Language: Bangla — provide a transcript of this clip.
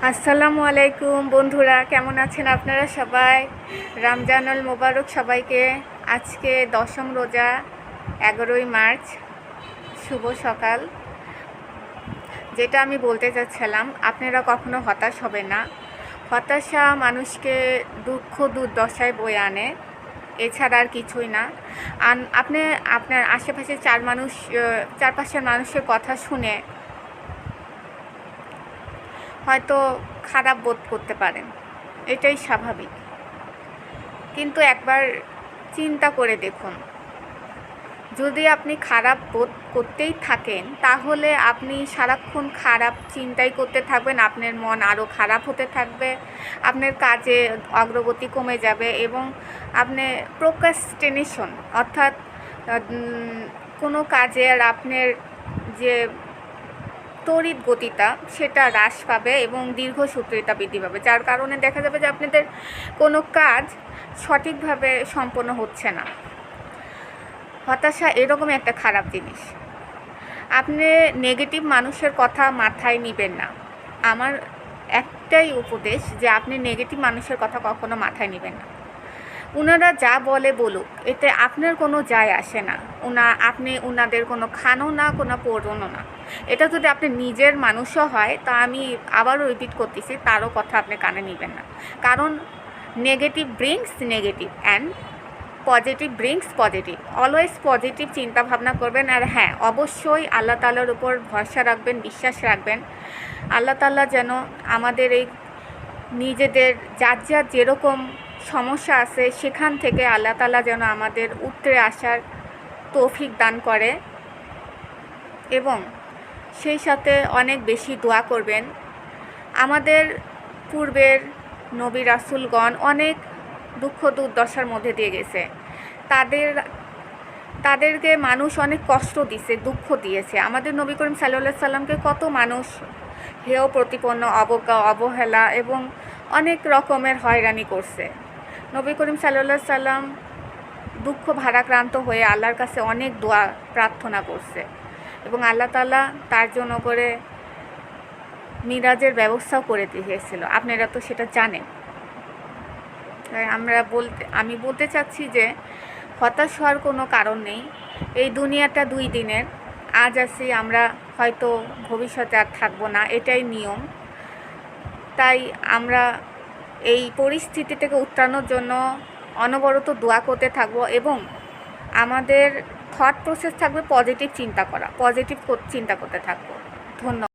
আসসালামু আলাইকুম বন্ধুরা, কেমন আছেন আপনারা সবাই? রমজানুল মোবারক সবাইকে। আজকে দশম রোজা, 11ই মার্চ, শুভ সকাল। যেটা আমি বলতে চাচ্ছিলাম, আপনারা কখনো হতাশ হবে না। হতাশা মানুষকে দুঃখ দুর্দশায় বয়ে আনে, এছাড়া আর কিছুই না। আপনি আপনার আশেপাশে চারপাশের মানুষের কথা শুনে হয়তো খারাপ বোধ করতে পারেন, এটাই স্বাভাবিক। কিন্তু একবার চিন্তা করে দেখুন, যদি আপনি খারাপ বোধ করতেই থাকেন তাহলে আপনি সারাক্ষণ খারাপ চিন্তাই করতে থাকবেন, আপনার মন আরও খারাপ হতে থাকবে, আপনার কাজে অগ্রগতি কমে যাবে এবং আপনি প্রোক্রাস্টিনেশন অর্থাৎ কোনো কাজে আর আপনার যে তড়িৎ গতিটা সেটা হ্রাস পাবে এবং দীর্ঘসূত্রিতা বৃদ্ধি পাবে, যার কারণে দেখা যাবে যে আপনাদের কোনো কাজ সঠিকভাবে সম্পন্ন হচ্ছে না। হতাশা এরকম একটা খারাপ জিনিস। আপনি নেগেটিভ মানুষের কথা মাথায় নেবেন না। আমার একটাই উপদেশ যে আপনি নেগেটিভ মানুষের কথা কখনো মাথায় নেবেন না। ওনারা যা বলে বলুক, এতে আপনার কোনো যায় আসে না। আপনি ওনাদের কোনো খানও না, কোনো পড়নও না। এটা যদি আপনি নিজের মানুষও হয়, তা আমি আবারও রিপিট করতেছি, তারও কথা আপনি কানে নেবেন না। কারণ negative brings negative and positive brings positive. Always positive চিন্তা ভাবনা করবেন। আর হ্যাঁ, অবশ্যই আল্লাহ তাআলার উপর ভরসা রাখবেন, বিশ্বাস রাখবেন। আল্লাহ তাআলা যেন আমাদের এই নিজেদের যার যার যেরকম সমস্যা আছে সেখান থেকে আল্লাহ তাআলা যেন আমাদের উতরে আসার তৌফিক দান করে এবং সেই সাথে অনেক বেশি দোয়া করবেন। আমাদের পূর্বের নবী রাসূলগণ অনেক দুঃখ দুর্দশার মধ্যে দিয়ে গেছে। তাদেরকে মানুষ অনেক কষ্ট দিয়েছে, দুঃখ দিয়েছে। আমাদের নবী করিম সাল্লাল্লাহু আলাইহি সাল্লামকে কত মানুষ হেয় প্রতিপন্ন, অবজ্ঞা, অবহেলা এবং অনেক রকমের হয়রানি করছে। নবী করিম সাল্লাল্লাহু আলাইহি সাল্লাম দুঃখ ভারাক্রান্ত হয়ে আল্লাহর কাছে অনেক দোয়া প্রার্থনা করছে এবং আল্লাহ তাআলা তার জন্য করে মিরাজের ব্যবস্থাও করে দিয়েছিল। আপনারা তো সেটা জানেন। আমি বলতে চাচ্ছি যে হতাশ হওয়ার কোনো কারণ নেই। এই দুনিয়াটা 2 দিনের। আজ আছি, আমরা হয়তো ভবিষ্যতে আর থাকবো না, এটাই নিয়ম। তাই আমরা এই পরিস্থিতি থেকে উত্তরণের জন্য অনবরত দোয়া করতে থাকবো এবং আমাদের থট প্রসেস থাকবে পজিটিভ চিন্তা করা, পজিটিভ চিন্তা করতে থাকবো। ধন্যবাদ।